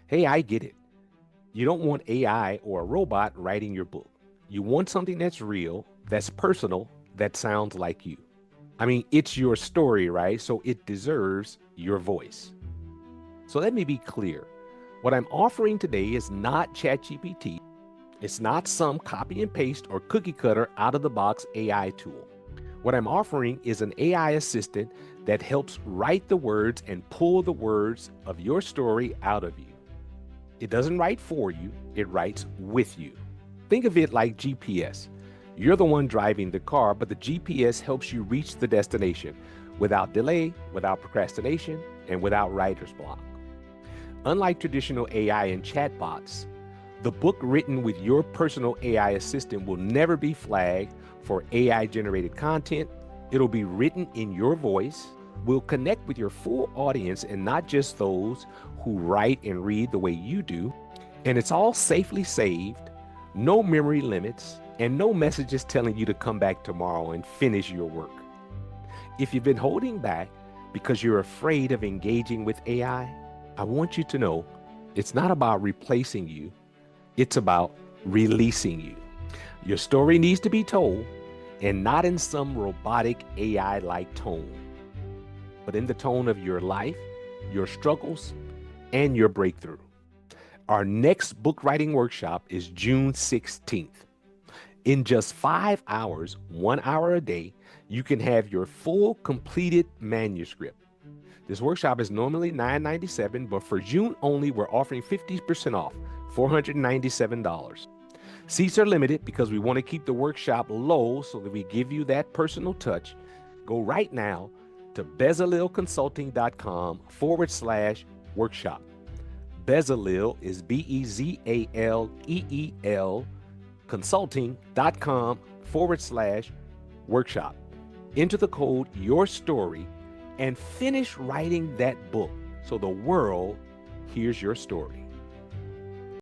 Hey, I get it. You don't want AI or a robot writing your book. You want something that's real, that's personal, that sounds like you. I mean, it's your story, right? So it deserves your voice. So let me be clear. What I'm offering today is not ChatGPT. It's not some copy and paste or cookie cutter out of the box AI tool. What I'm offering is an AI assistant that helps write the words and pull the words of your story out of you. It doesn't write for you, it writes with you. Think of it like GPS. You're the one driving the car, but the GPS helps you reach the destination without delay, without procrastination, and without writer's block. Unlike traditional AI and chatbots, the book written with your personal AI assistant will never be flagged for AI generated content. It'll be written in your voice, will connect with your full audience and not just those who write and read the way you do. And it's all safely saved, no memory limits, and no messages telling you to come back tomorrow and finish your work. If you've been holding back because you're afraid of engaging with I want you to know it's not about replacing you, it's about releasing you. Your story needs to be told, and not in some robotic AI like tone, but in the tone of your life, your struggles, and your breakthrough. Our next book writing workshop is June 16th. In just 5 hours, 1 hour a day, you can have your full completed manuscript. This workshop is normally $997, but for June only, we're offering 50% off, $497. Seats are limited because we want to keep the workshop low so that we give you that personal touch. Go right now to bezalelconsulting.com/workshop. Bezalel is Bezaleel consulting.com/workshop. Enter the code your story and finish writing that book so the world hears your story.